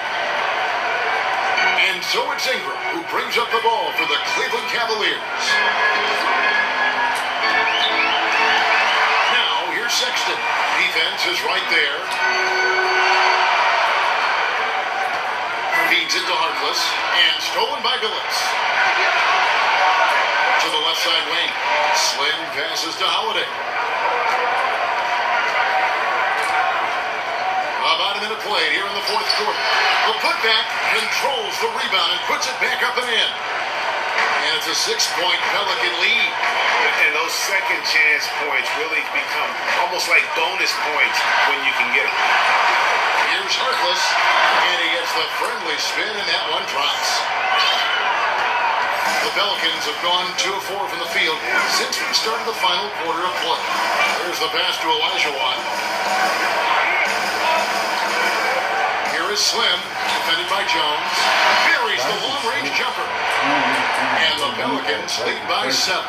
And so it's Ingram who brings up the ball for the Cleveland Cavaliers. Now, here's Sexton. Defense is right there. Feeds it to Harkless. And stolen by Billups. To the left side wing. Slim passes to Holiday. About a minute played here in the fourth quarter. The putback controls the rebound and puts it back up and in. And it's a 6-point Pelican lead. And those second chance points really become almost like bonus points when you can get them. Here's Harkless. And he gets the friendly spin and that one drops. The Pelicans have gone 2 of 4 from the field since we started the final quarter of play. There's the pass to Olajuwon. Here is Slim, defended by Jones. Buries the long-range jumper. And the Pelicans lead by 7.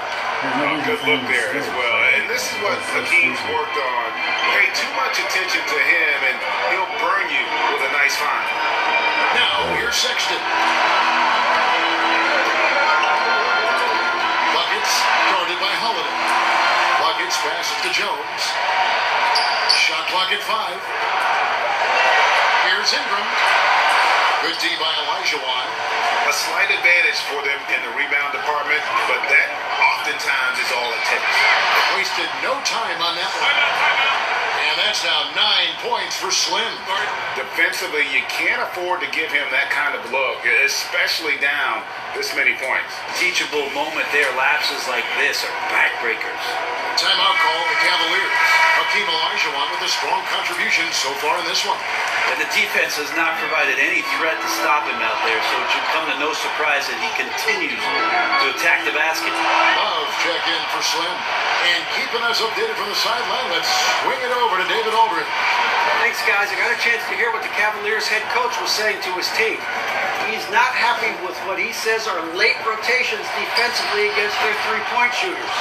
Good look there as well. And this is what Hakeem's worked on. Pay too much attention to him, and he'll burn you with a nice find. Now, here's Sexton. Buckets guarded by Holiday. Buckets passes to Jones. Shot clock at 5. Here's Ingram. Good D by Olajuwon. A slight advantage for them in the rebound department, but that oftentimes is all it takes. Wasted no time on that one. And that's now 9 points for Slim. Defensively, you can't afford to give him that kind of look, especially down this many points. Teachable moment there. Lapses like this are backbreakers. Timeout call the Cavaliers. Hakeem Olajuwon with a strong contribution so far in this one. And the defense has not provided any threat to stop him out there, so it should come to no surprise that he continues to attack the basket. Love check in for Slim. And keeping us updated from the sideline, let's swing it over to David Aldridge. Thanks, guys. I got a chance to hear what the Cavaliers head coach was saying to his team. He's not happy with what he says are late rotations defensively against their three-point shooters.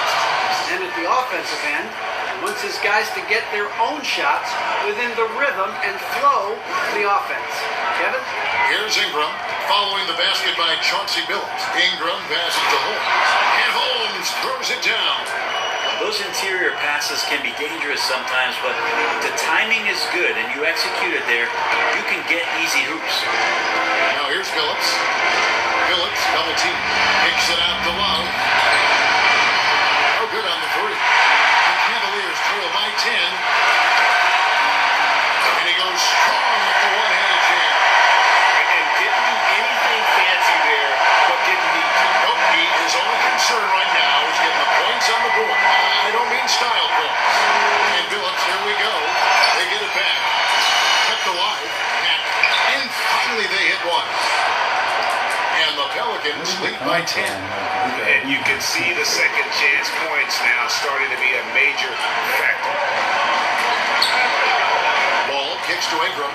And at the offensive end, he wants his guys to get their own shots within the rhythm and flow of the offense. Kevin? Here's Ingram, following the basket by Chauncey Billups. Ingram passes to Holmes. And Holmes throws it down. Those interior passes can be dangerous sometimes, but if the timing is good and you execute it there, you can get easy hoops. Now here's Billups. Billups, double team. Kicks it out to Love. Oh, good on the 3. The Cavaliers trail by 10. And he goes strong with the one-handed jam. And didn't do anything fancy there, but didn't need to. Nope, his only concern right now is getting the points on the board. I don't mean style points. And Billups, here we go. They get it back. Kept alive. And finally they hit one. And the Pelicans lead by 10. And you can see the second chance points now starting to be a major factor. Ball kicks to Ingram.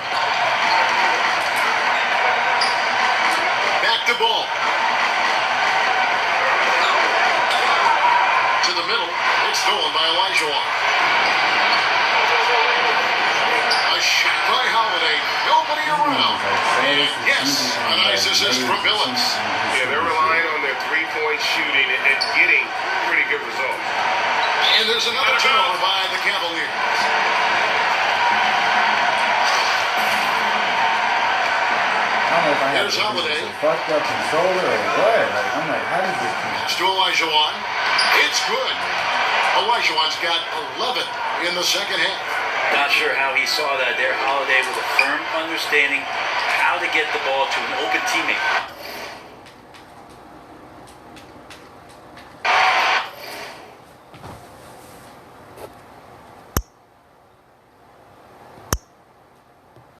Back to Ball. To the middle. It's stolen by Olajuwon. A shot by Holiday. Nobody around. And yes, a nice assist from Billups. Yeah, they're relying on their three-point shooting and getting pretty good results. And there's another turnover by the Cavaliers. Here's Holiday. Fucked up controller or what? Like, I'm like, how does this Pass to Olajuwon. It's good. Olajuwon's got 11 in the second half. Not sure how he saw that there. Holiday with a firm understanding how to get the ball to an open teammate.